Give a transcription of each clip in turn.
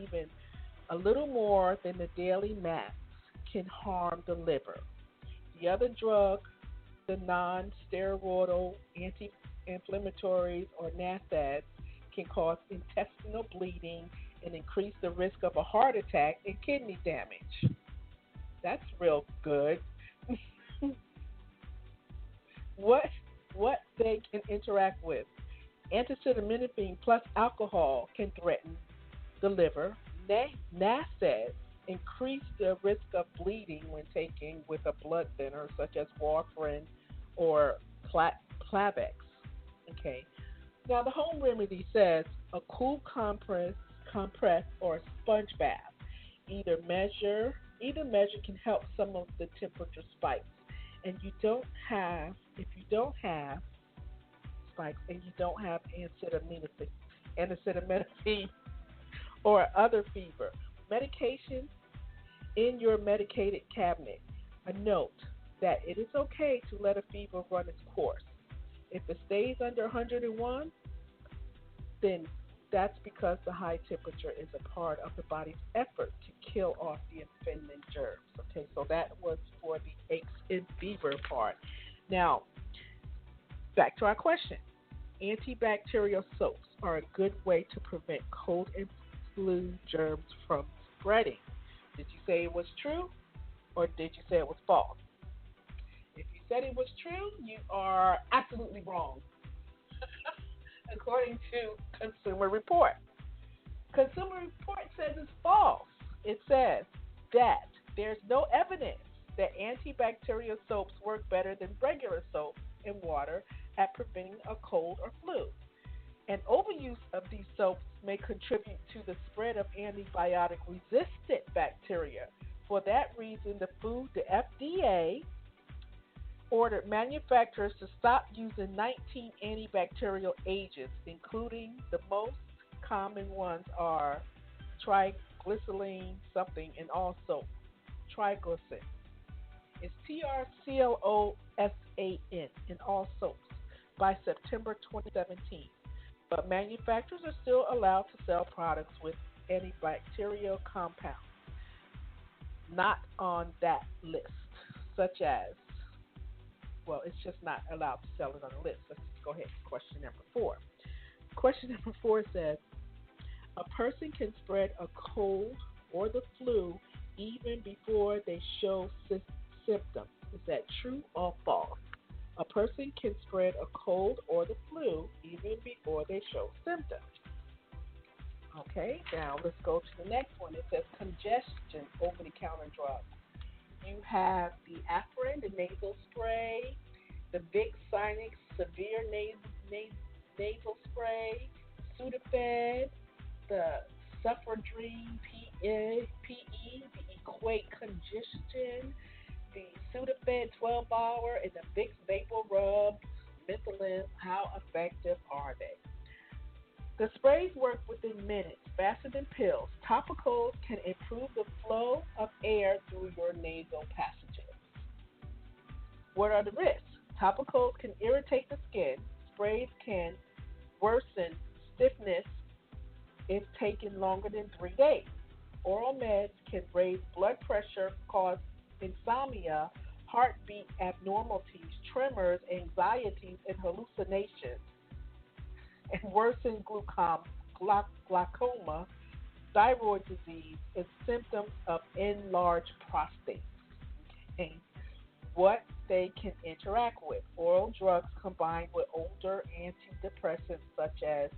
even a little more than the daily max can harm the liver. The other drug, the non-steroidal anti-inflammatories or NSAIDs, can cause intestinal bleeding and increase the risk of a heart attack and kidney damage. That's real good. what what they can interact with. Antiacetaminophen plus alcohol can threaten the liver. NSAIDs increase the risk of bleeding when taken with a blood thinner such as warfarin or Plavix. Okay. Now the home remedy says a cool compress or sponge bath. Either measure either measure can help some of the temperature spikes. And you don't have if you don't have spikes and you don't have acetaminophen or other fever medication in your medicated cabinet. A note that it is okay to let a fever run its course. If it stays under 101, then that's because the high temperature is a part of the body's effort to kill off the offending germs. Okay, so that was for the aches and fever part. Now, back to our question. Antibacterial soaps are a good way to prevent cold and flu germs from spreading. Did you say it was true or did you say it was false? If you said it was true, you are absolutely wrong, according to Consumer Report. Consumer Report says it's false. It says that there's no evidence that antibacterial soaps work better than regular soap and water at preventing a cold or flu. And overuse of these soaps may contribute to the spread of antibiotic resistant bacteria. For that reason, the FDA ordered manufacturers to stop using 19 antibacterial agents, including the most common ones are triglycerin something and also triglycerin. It's TRCLOSAN in all soaps by September 2017. But manufacturers are still allowed to sell products with antibacterial compounds not on that list, such as, well, it's just not allowed to sell it on the list. Let's go ahead to question number 4. Question number 4 says, a person can spread a cold or the flu even before they show symptoms. Is that true or false? A person can spread a cold or the flu even before they show symptoms. Okay, now let's go to the next one. It says congestion over-the-counter drugs. You have the Afrin, the nasal spray, the Vicks Sinus severe nasal spray, Sudafed, the Sufferdrine PE, the Equate congestion, the Sudafed 12-hour, and the Vicks Vapor Rub, Mentholin. How effective are they? The sprays work within minutes, faster than pills. Topicals can improve the flow of air through your nasal passages. What are the risks? Topicals can irritate the skin. Sprays can worsen stiffness if taken longer than 3 days. Oral meds can raise blood pressure, cause insomnia, heartbeat abnormalities, tremors, anxieties, and hallucinations, and worsen glaucoma, thyroid disease, and symptoms of enlarged prostate. Okay. What they can interact with. Oral drugs combined with older antidepressants such as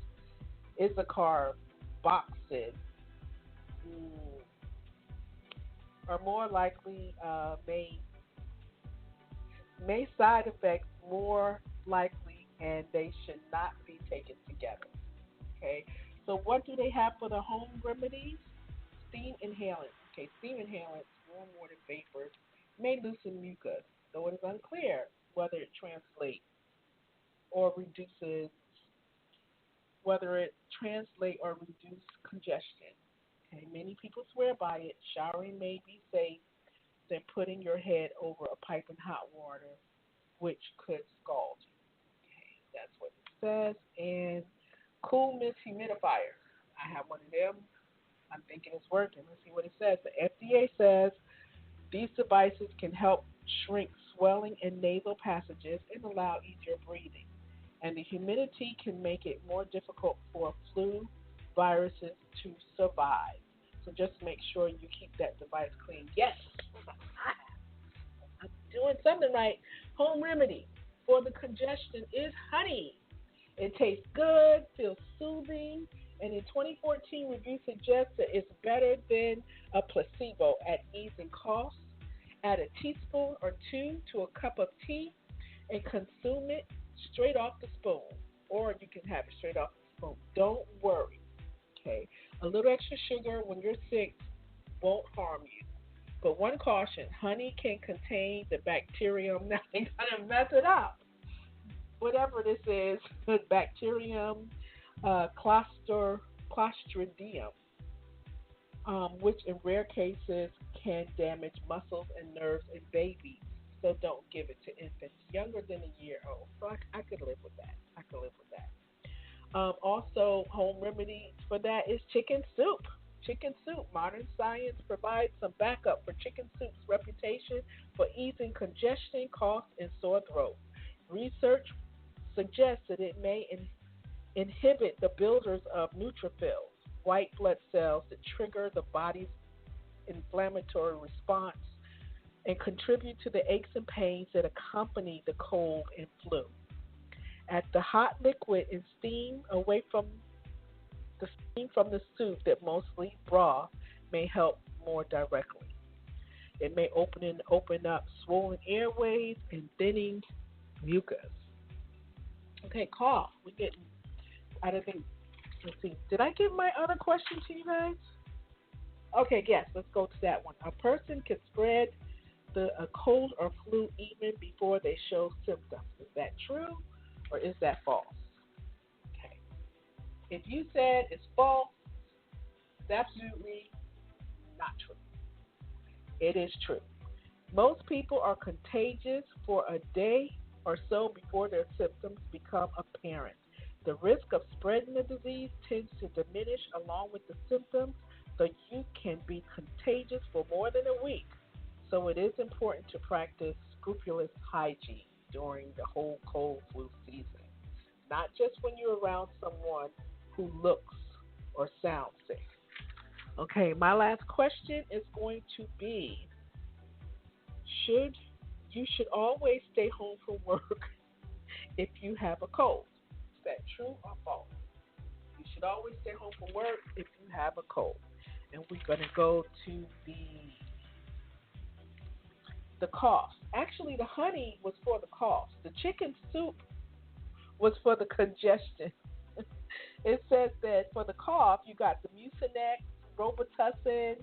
Issacar, Boxin, are more likely may side effects more likely, and they should not be taken together. Okay, so what do they have for the home remedies? Steam inhalants. Okay, steam inhalants, warm water vapors, may loosen mucus, though it is unclear whether it translates or reduces, whether it translate or reduce congestion. Okay, many people swear by it. Showering may be safe than putting your head over a pipe in hot water, which could scald you. Okay, that's what it says. And cool mist humidifiers. I have one of them. I'm thinking it's working. Let's see what it says. The FDA says these devices can help shrink swelling in nasal passages and allow easier breathing. And the humidity can make it more difficult for flu viruses to survive. So just make sure you keep that device clean. Yes, I'm doing something right. Home remedy for the congestion is honey. It tastes good, feels soothing, and in 2014 review suggests that it's better than a placebo at easing costs. Add a teaspoon or two to a cup of tea and consume it straight off the spoon, or you can have it straight off the spoon. Don't worry, okay? A little extra sugar when you're sick won't harm you. But one caution, honey can contain the bacterium. Now they're going to mess it up. Whatever this is, bacterium clostridium, which in rare cases can damage muscles and nerves in babies. So don't give it to infants younger than a year old. So I could live with that. I could live with that. Also, home remedy for that is chicken soup. Chicken soup. Modern science provides some backup for chicken soup's reputation for easing congestion, cough, and sore throat. Research suggests that it may inhibit the builders of neutrophils, white blood cells that trigger the body's inflammatory response and contribute to the aches and pains that accompany the cold and flu. Add the hot liquid and steam from the soup that mostly broth may help more directly. It may open up swollen airways and thinning mucus. Okay, cough. We're getting I don't think. Let's see. Did I give my other question to you guys? Okay, yes. Let's go to that one. A person can spread a cold or flu even before they show symptoms. Is that true or is that false? Okay. If you said it's false, it's absolutely not true. It is true. Most people are contagious for a day or so before their symptoms become apparent. The risk of spreading the disease tends to diminish along with the symptoms, so you can be contagious for more than a week. So it is important to practice scrupulous hygiene during the whole cold flu season, not just when you're around someone who looks or sounds sick. Okay, my last question is going to be should you should always stay home from work if you have a cold. Is that true or false? You should always stay home from work if you have a cold. And we're going to go to the cough. Actually, the honey was for the cough. The chicken soup was for the congestion. It says that for the cough, you got the Mucinex, Robitussin,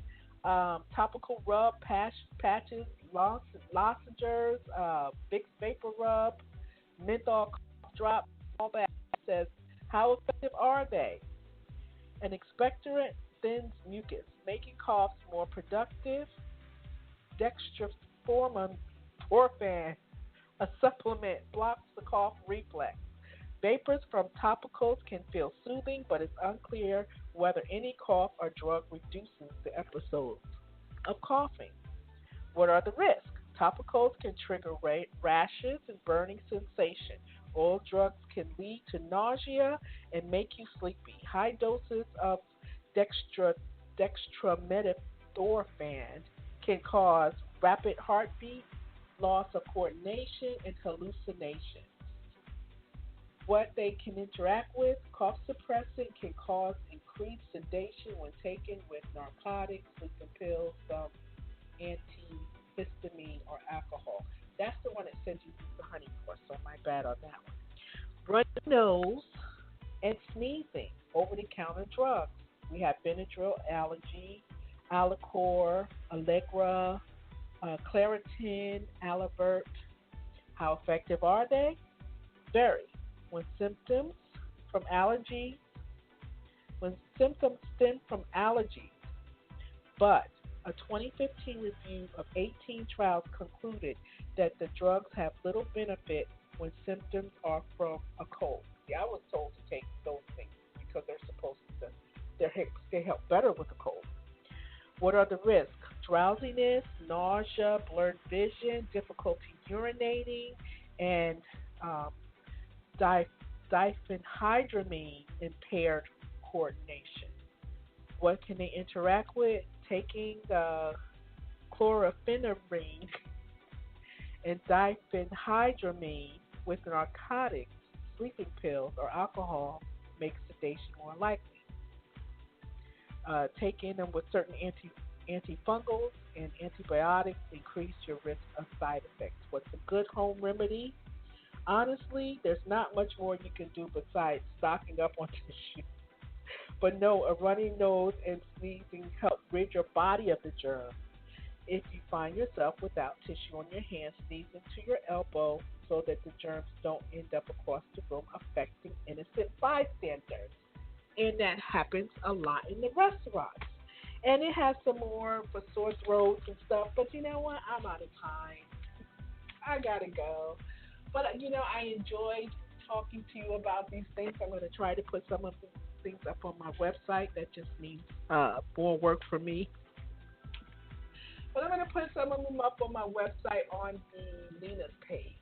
topical rub patches, lozenges, Vicks Vapor Rub, menthol cough drop, all that. It says, how effective are they? An expectorant thins mucus, making coughs more productive. Dextroformin, Torphan, a supplement, blocks the cough reflex. Vapors from topicals can feel soothing, but it's unclear whether any cough or drug reduces the episodes of coughing. What are the risks? Topicals can trigger rashes and burning sensation. Oil drugs can lead to nausea and make you sleepy. High doses of dextromethorphan can cause rapid heartbeat, loss of coordination, and hallucination. What they can interact with, cough suppressant can cause increased sedation when taken with narcotics, sleeping pills, some antihistamine, or alcohol. That's the one that says you use the honey for, so my bad on that one. Runny nose and sneezing, over-the-counter drugs. We have Benadryl, Allergy, Alacor, Allegra, Claritin, Alivert. How effective are they? Very. When symptoms from allergy, when symptoms stem from allergies, but a 2015 review of 18 trials concluded that the drugs have little benefit when symptoms are from a cold. See, I was told to take those things because they're supposed to they help better with the cold. What are the risks? Drowsiness, nausea, blurred vision, difficulty urinating, and um, di- diphenhydramine impaired coordination. What can they interact with? Taking chlorpheniramine and diphenhydramine with narcotics, sleeping pills, or alcohol makes sedation more likely. Taking them with certain antifungals and antibiotics increase your risk of side effects. What's a good home remedy? Honestly, there's not much more you can do besides stocking up on tissue. But no, a runny nose and sneezing help rid your body of the germs. If you find yourself without tissue on your hands, sneeze into your elbow so that the germs don't end up across the room affecting innocent bystanders. And that happens a lot in the restaurants. And it has some more for sore throats and stuff, but you know what? I'm out of time. I gotta go. But I enjoyed talking to you about these things. I'm going to try to put some of these things up on my website. That just means more work for me. But I'm going to put some of them up on my website on the Lena's page.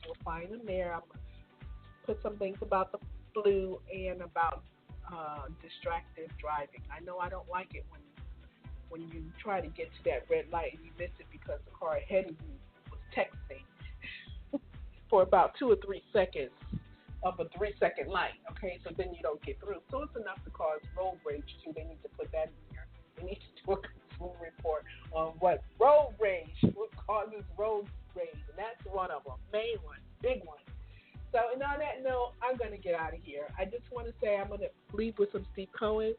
You'll find them there. I'm going to put some things about the flu and about distracted driving. I know I don't like it when you try to get to that red light and you miss it because the car ahead of you was texting for about 2 or 3 seconds of a 3-second light. Okay, so then you don't get through. So it's enough to cause road rage too. They need to put that in here. They need to do a consumer report on what causes road rage, and that's one of them, main one, big one. So, and on that note, I'm going to get out of here. I just want to say I'm going to leave with some Steve Cohen.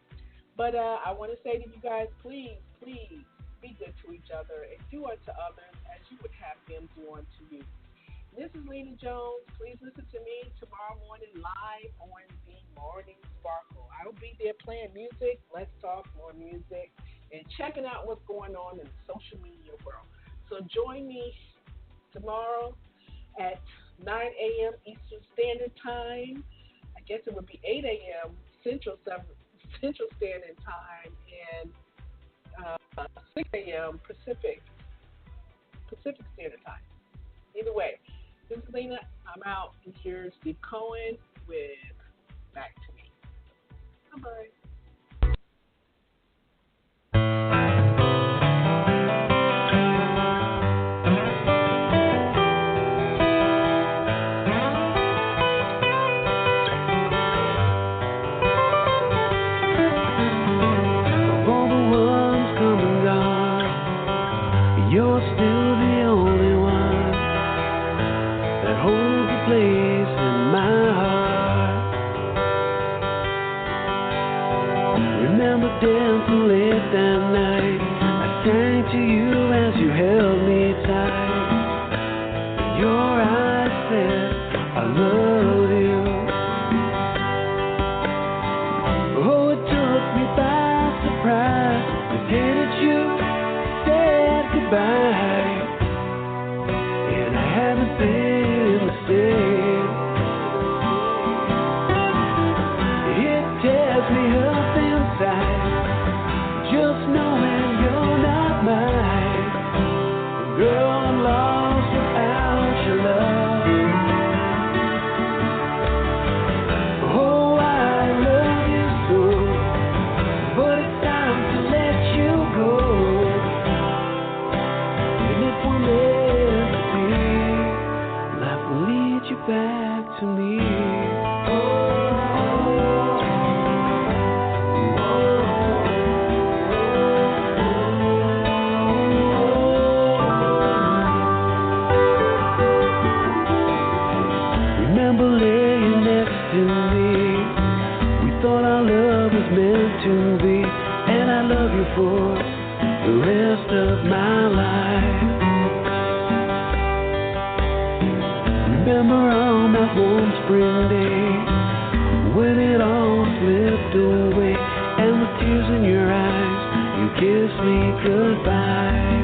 But I want to say to you guys, please, please be good to each other and do unto others as you would have them do unto you. This is Lena Jones. Please listen to me tomorrow morning live on the Morning Sparkle. I will be there playing music. Let's talk more music and checking out what's going on in the social media world. So join me tomorrow at 9 a.m. Eastern Standard Time. I guess it would be 8 a.m. Central Standard Time and 6 a.m. Pacific Standard Time. Either way, this is Lena. I'm out. And here's Steve Cohen with Back to Me. Bye-bye. You're still the only one that holds a place in my heart. Remember dancing late that night, I sang to you as you held me tight. Your eyes said, I love you. Oh, it took me by surprise the day that you said goodbye, and I haven't been the same. It tears me up inside, just knowing you're not mine. Girl, I'm lost without your love. Oh, I love you so, but it's time to let you go. Life will lead you back to me. Remember laying next to me. We thought our love was meant to be, and I love you for the rest of my life. Remember on that one spring day when it all slipped away, and with tears in your eyes you kissed me goodbye.